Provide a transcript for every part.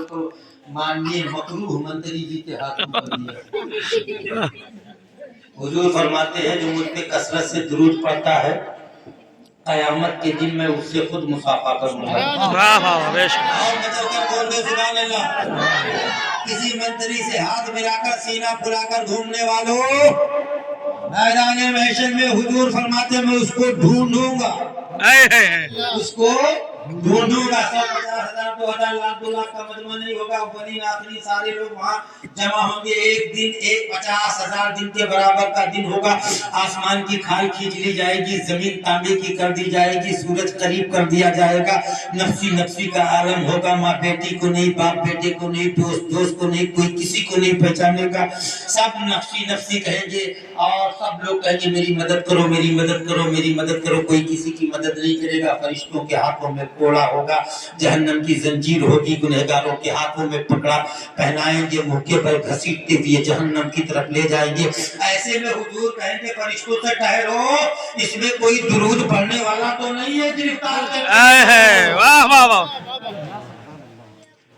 तो माननीय मकरूह मंत्री जी के हाथ में कर दिया। हुजूर फरमाते हैं जो मुझ पे कसरत से दुरूद पढ़ता है कयामत के दिन मैं उससे खुद मुसाफा करूंगा। वाह वाह बेशक। और मतलब क्या बोल रहे सुभान अल्लाह। किसी मंत्री से हाथ मिलाकर सीना फुलाकर घूमने वालों, मैदान महशर में हुजूर फरमाते मैं उसको ढूंढूंगा, उसको ढूंढूंगा। 150,000 2,000 लाख 2 लाख का मजमा नहीं होगा, बनी आखिरी सारे लोग वहाँ जमा होंगे। एक दिन एक 50,000 दिन के बराबर का दिन होगा। आसमान की खाल खींच ली जाएगी, जमीन तांबे की कर दी जाएगी, सूरज करीब कर दिया जाएगा। नफसी नफसी का आलम होगा, माँ बेटी को नहीं, बाप बेटे को नहीं, दोस्त दोस्त को नहीं, कोई किसी को नहीं पहचानेगा। सब नफसी नफसी कहेंगे और सब लोग कहेंगे मेरी मदद करो, मेरी मदद करो, मेरी मदद करो। कोई किसी की मदद नहीं करेगा। फरिश्तों के हाथों में कोड़ा होगा, जहन्नम की जंजीर होगी, गुनहगारों के हाथों में पकड़ा पहनाएंगे, मुंह के बल घसीटते हुए जहन्नम की तरफ ले जाएंगे। ऐसे में हुजूर कहेंगे फरिश्तों से ठहरो, इसमें कोई दुरूद पढ़ने वाला तो नहीं है गिरफ्तार करने। वाह वाह वाह।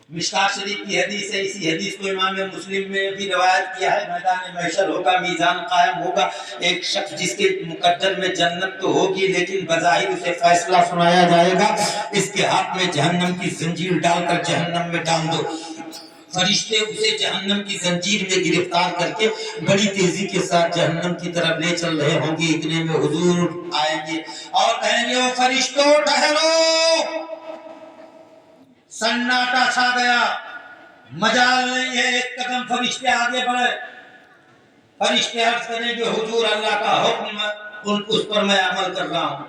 मिशकात शरीफ की हदीस है। इसी हदीस को इमाम मुस्लिम में भी रवायत किया है। मैदान महशर होगा, मीजान कायम होगा। एक शख्स जिसके मुकद्दर में जन्नत तो होगी लेकिन बज़ाहिर उसे फैसला सुनाया जाएगा, इसके हाथ में जहन्नम की जंजीर डालकर जहन्नम में डाल दो। फरिश्ते उसे जहन्नम की जंजीर में गिरफ्तार करके बड़ी तेजी के साथ जहन्नम की तरफ ले चल रहे होंगे। इतने में हुजूर आएंगे और कहेंगे ओ फरिश्तों ठहरो। सन्नाटा छा गया, मजाल नहीं है। एक कदम फरिश्ते आगे बढ़े। फरिश्ते अर्ज करेंगे हुजूर अल्लाह का हुक्म, उस पर मैं अमल कर रहा हूँ,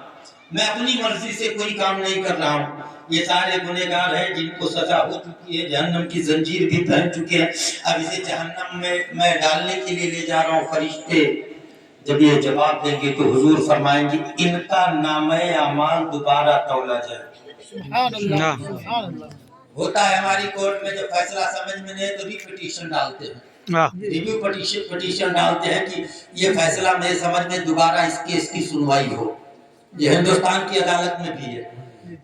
मैं अपनी मर्जी से कोई काम नहीं कर रहा हूँ। ये सारे गुनहगार हैं जिनको सजा हो चुकी है, जहन्नम की जंजीर भी पहन चुके हैं, अब इसे जहन्नम में मैं डालने के लिए ले जा रहा हूँ। फरिश्ते जब ये जवाब देंगे तो हुजूर फरमाएंगे इनका नामे अमाल दोबारा तौला जाए। होता है हमारी कोर्ट में जब फैसला समझ में नहीं तो रिपिटीशन डालते हैं, रिव्यू पिटीशन डालते हैं कि ये फैसला मेरे समझ में दोबारा इस केस की सुनवाई हो। ये हिंदुस्तान की अदालत में भी है।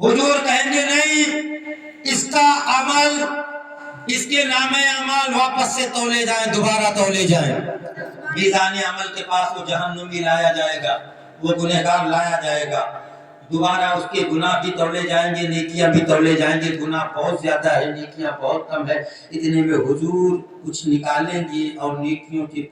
हुजूर कहेंगे नहीं, इसका अमल, इसके नामे अमल वापस से तौले जाए, दोबारा तौले जाए। मीज़ान अमल के पास वो जहन्नमी लाया जाएगा, वो गुनहगार लाया जाएगा। दोबारा उसके गुनाह भी तौले जाएंगे, नेकियां भी तौले जाएंगे। गुनाह बहुत ज्यादा है, नेकियां बहुत कम है। इतने में हुजूर कुछ निकालेंगे और नेकियों के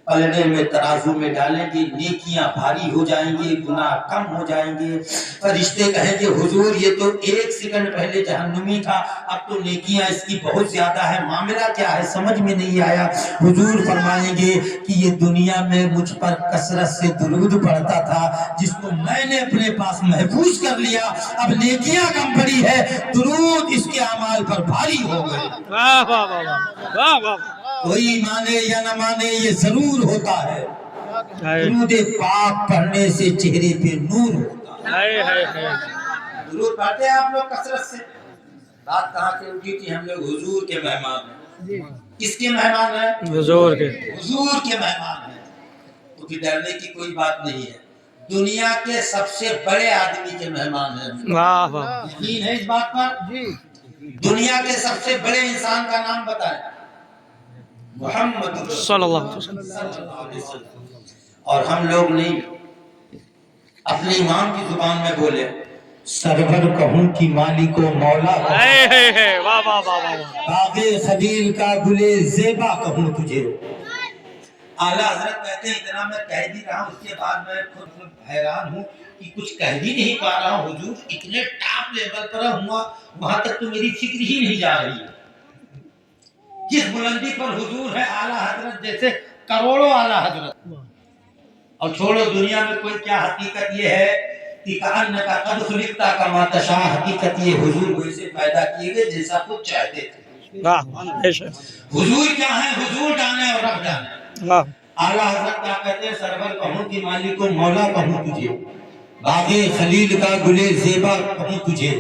पलड़े में तराजू में डालेंगे, नेकियां भारी हो जाएंगी, गुनाह कम हो जाएंगे। फरिश्ते कहेंगे हुजूर ये तो एक सेकंड पहले जहन्नमी था, अब तो नेकियां इसकी बहुत ज्यादा है, मामला क्या है समझ में नहीं आया। हुजूर फरमाएंगे कि ये दुनिया में मुझ पर कसरत से दुरूद पढ़ता था, जिसको मैंने अपने पास महफूज कर लिया, अब नेकियां कम पड़ी है, दुरूद इसके अमाल पर भारी हो गए। वाह वाह वाह वाह वाह। कोई माने या न माने ये जरूर होता है, दुरूद पाक पढ़ने से चेहरे पे नूर होता है। दुरूद पढ़ते हैं आप लोग कसरत से। बात कहाँ से उठी थी, हम लोग हुजूर के मेहमान हैं। किसके मेहमान हैं? हुजूर के मेहमान हैं। तो फिर डरने की कोई बात नहीं है। दुनिया के सबसे बड़े आदमी के मेहमान हैं। वाह वाह, यकीन है इस बात पर? दुनिया के सबसे बड़े इंसान का नाम बताएं। मोहम्मद सल्लल्लाहु अलैहि वसल्लम। और हम लोग नहीं, अपने इमाम की जुबान में बोले सरवर कहूं कि मालिको मौला, वाह वाह वाह। बागे खलील का गुले ज़ेबा कहूं तुझे। आला हजरत कहते हैं इतना मैं कह भी रहा हूँ, उसके बाद मैं खुद हैरान हूँ कि कुछ कह भी नहीं पा रहा हूँ। हुजूर इतने टॉप लेवल पर हुआ, वहां तक तो मेरी फिक्र ही नहीं जा रही है। जिस बुलंदी पर हुजूर है आला हजरत जैसे करोड़ों आला हजरत। और छोड़ो दुनिया में कोई क्या, हकीकत ये है कि कअन्नका क़द खुलिक़ता कमा तशा, हकीकत ये हुजूर वैसे पैदा किए गए जैसा कुछ चाहते थे। हुजूर क्या है, हुजूर जाने और रब जाने। आला हजरत क्या कहते हैं, सरवर कहूं कि मालिको मौला कहूं तुझे, बागे खलील का गुले ज़ेबा कहूं तुझे,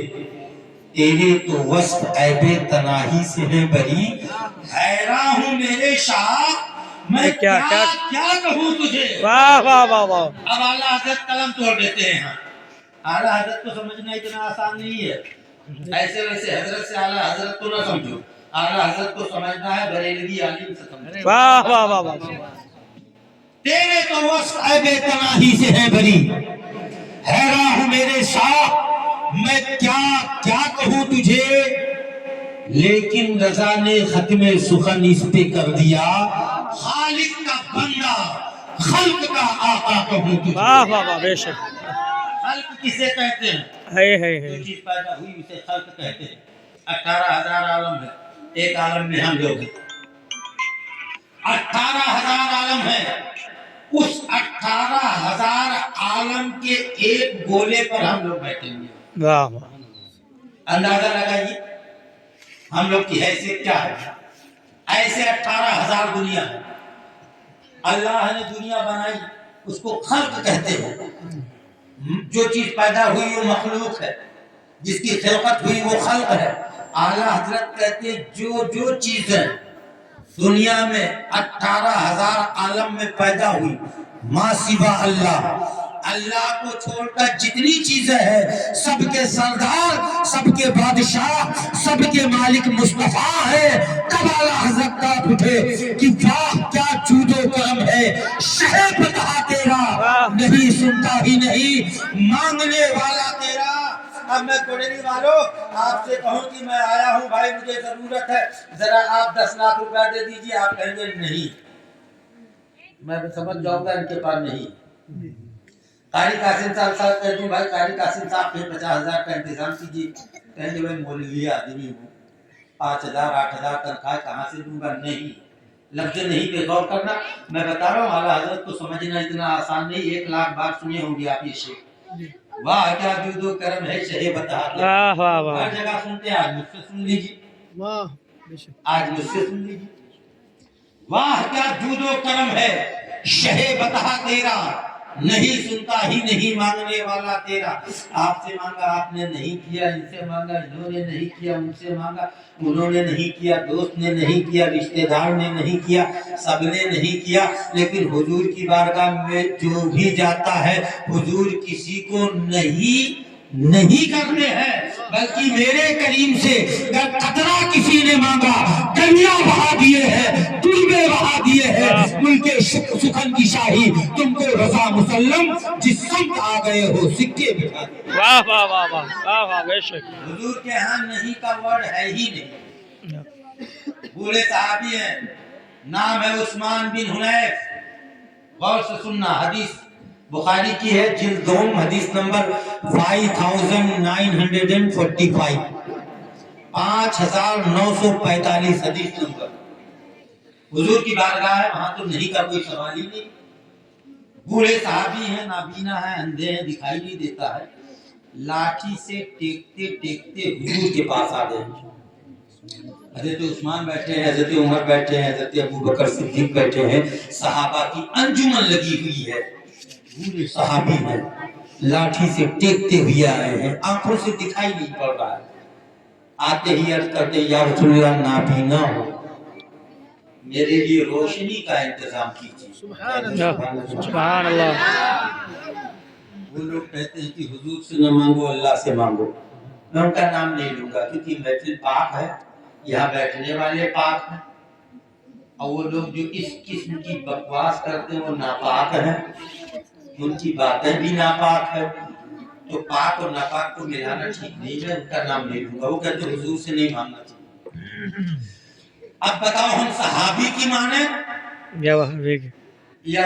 तेरे तो वस्फ ऐबे तनाही से है बरी, हैरान हूँ मेरे शाह मैं क्या क्या क्या कहूँ तुझे। वाह वाह वाह वाह। अब आला हजरत कलम तोड़ देते हैं। आला हजरत को समझना इतना आसान नहीं है, ऐसे वैसे हजरत से आला हजरत को ना समझो। आला हजरत को समझना है, बरेलवी आलिम से समझना। वाह वाह वाह वाह तेरे तो वस्फ ऐ बेतनाही से है बरी, हैरान हूं मेरे शाह मैं क्या क्या कहूं तुझे, लेकिन रजा ने खत्मे सुखन इस पे कर दिया, खालिक का बंदा खल्क का आका कहूं तुझे। वाह वाह वाह बेशक खल्क किसे कहते हैं? है जो चीज पैदा हुई उसे खल्क कहते हैं। 18,000 आलम है, एक आलम में हम लोग हैं। 18,000 आलम है, उस 18,000 आलम के एक गोले पर हम लोग बैठेंगे। वाह वाह अंदाजा लगाइए हम लोग की हैसियत क्या है। ऐसे 18,000 दुनिया है, अल्लाह ने दुनिया बनाई उसको खल्क कहते हैं। जो चीज पैदा हुई वो मखलूक है, जिसकी खिलकत हुई वो खल्क है। आला हजरत कहते हैं जो जो चीज है दुनिया में 18,000 आलम में पैदा हुई, माँ सिवा अल्लाह, अल्लाह को छोड़कर जितनी चीजें हैं सबके सरदार, सबके बादशाह, सबके मालिक मुस्तफा है। तब आला हजरत का उठे कि वाह क्या जूदो करम है, शहे बता तेरा नहीं सुनता ही नहीं मांगने वाला तेरा। अब मैं कोडेरी वालों आपसे कहूं कि मैं आया हूं भाई, मुझे जरूरत है, जरा आप 10 लाख रुपया दे दीजिए, आप कहेंगे नहीं, मैं समझ जाऊंगा इनके पास नहीं। कारी कासिम साहब कह दूं भाई कारी कासिम साहब फिर 50,000 का इंतजाम कीजिए, कहेंगे भाई मौलवी आदमी हूँ, 5,000 8,000 तनख्वाह कहाँ से दूंगा। नहीं, लफ्ज़ नहीं पे गौर करना। मैं बता रहा हूँ आला हजरत को समझना इतना आसान नहीं। 1 लाख बार सुने होंगे आप ये शेर, वाह क्या जूदो करम है शहे बता। वाह वाह वाह हर जगह सुनते हैं, आज मुझसे सुन लीजिए, आज मुझसे सुन लीजिए। वाह क्या जूदो करम है शहे बता तेरा, नहीं सुनता ही नहीं मांगने वाला तेरा। आपसे मांगा आपने नहीं किया, इनसे मांगा इन्होंने नहीं किया, उनसे मांगा उन्होंने नहीं किया, दोस्त ने नहीं किया, रिश्तेदार ने नहीं किया, सबने नहीं किया। लेकिन हुजूर की बारगाह में जो भी जाता है हुजूर किसी को नहीं करते हैं, बल्कि मेरे करीम से कतरा किसी ने मांगा दरिया बहा दिए हैं, दुर्बे बहा दिए हैं, मुल्के सुखन की शाही तुमको रजा मुसल्लम, जिस संत आ गए हो सिक्के बिठा दिए। वाह वाह वाह वाह वाह वाह बेशक हुजूर के यहाँ नहीं का वर्ड है ही नहीं। बूढ़े साहबी हैं, नाम है उस्मान बिन हुनैफ, गौर से सुनना, हदीस बुखारी की है, जिल्द 2 हदीस नंबर 5945, 5945 हदीस नंबर। हुजूर की बारगाह है, वहां तो नहीं का कोई सवाल ही नहीं। बूढ़े साहबी हैं, नाबीना है, अंधे हैं, दिखाई नहीं देता है, लाठी से टेकते टेकते हुजूर के पास आ गए। हजरत उस्मान बैठे हैं, हजरत उमर बैठे हैं, हजरत अबू बकर सिद्दीक बैठे हैं, सहाबा की अंजुमन लगी हुई है, पूरे सहाबी हैं, लाठी से टेकते हुए आए हैं, आंखों से दिखाई नहीं पड़ रहा है। आते ही अर्ज करते या रसूलल्लाह नाबीना हो, मेरे लिए रोशनी का इंतजाम कीजिए। सुभान अल्लाह। वो लोग कहते हैं कि हुजूर से न मांगो अल्लाह से मांगो। मैं उनका नाम नहीं लूंगा क्योंकि महफिल पाक है, यहाँ बैठने वाले पाक हैं, और वो लोग जो इस किस्म की बकवास करते हैं वो नापाक हैं, उनकी बातें भी नापाक है। तो पाक और नापाक को मिलाना ठीक नहीं है, उनका नाम नहीं लूंगा। वो कहते हुजूर से नहीं मांगना चाहिए। अब बताओ हम सहाबी की माने या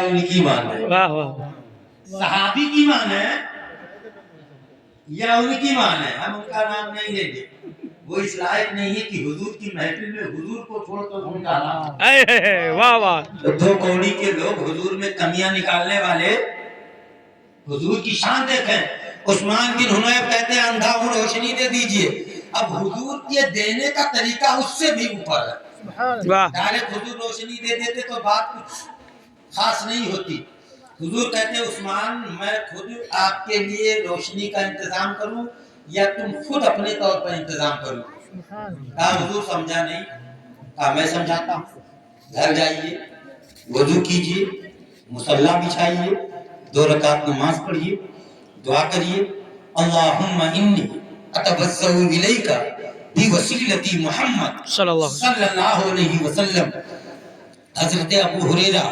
उनकी माने? वाह वाह सहाबी की माने या उनकी माने? हम उनका नाम नहीं लेंगे, वो इस लायक नहीं है कि हुजूर की महफिल में हुजूर को छोड़कर उनका नाम। वाह वाह। दो कौड़ी के लोग हुजूर में कमियां निकालने वाले, हुजूर की शान देखें। उस्मान बिन हुनैफ कहते हैं अंधा हूं रोशनी दे दीजिए। अब हुजूर के देने का तरीका उससे भी ऊपर है। डायरेक्ट हुजूर रोशनी दे देते तो बात कुछ खास नहीं होती। हुजूर कहते हैं उस्मान मैं खुद आपके लिए रोशनी का इंतजाम करूं या तुम खुद अपने तौर पर इंतजाम करो? कहा हुजूर समझा नहीं। कहा मैं समझाता हूँ, घर जाइए, वजू कीजिए, मुसल्ला बिछाइए, 2 रकात नमाज पढ़िए, दुआ करिए, अल्लाहुम्मा इन्नी अतवस्सलु इलैका बिवसीलती मोहम्मद सल्लल्लाहु अलैहि वसल्लम। हजरत अबू हुरैरा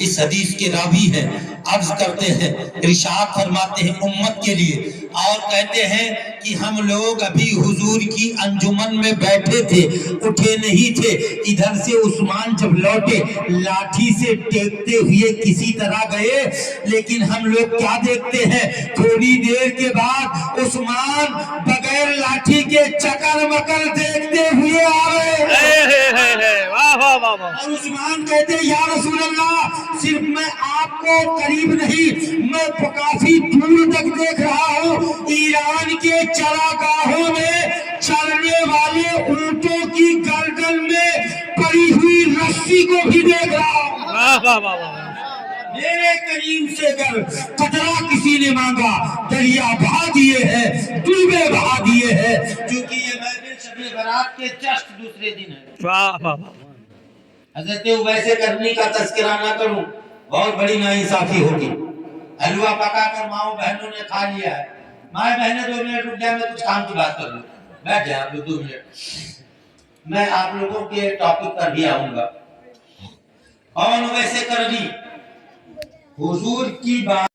इस हदीस के रावी हैं, अर्ज करते हैं, इरशाद फरमाते हैं उम्मत के लिए और कहते हैं कि हम लोग अभी हुजूर की अंजुमन में बैठे थे, उठे नहीं थे, इधर से उस्मान जब लौटे लाठी से टेकते हुए किसी तरह गए, लेकिन हम लोग क्या देखते हैं, थोड़ी देर के बाद उस्मान बगैर लाठी के चकर मकर देखते हुए आ रहे। वाह वाह वाह वाह। और उस्मान कहते हैं या रसूल अल्लाह, सिर्फ मैं आपको करीब नहीं, मैं काफी दूर तक देख रहा हूँ, ईरान के चरागाहों में चलने वाले ऊंटों की गर्दन में पड़ी हुई रस्सी को भी देख रहा हूँ। वाह वाह वाह वाह। मेरे करीम से अगर कतरा किसी ने मांगा, दरिया बहा दिए हैं, डूबे बहा दिए हैं, क्योंकि ये महफिल शब बारात के जस्ट दूसरे दिन है। वाह वाह वाह। हजरत उवैसे करनी का तस्करा ना करूं, बहुत बड़ी नाइंसाफी होगी। हलवा पका कर माओ बहनों ने खा लिया है, माए बहने 2 मिनट रुक जाए, मैं कुछ काम की बात कर लूं, बैठ जाए आप लोग 2 मिनट। मैं आप लोगों के टॉपिक पर भी आऊंगा। कौन वैसे करनी हुजूर की बात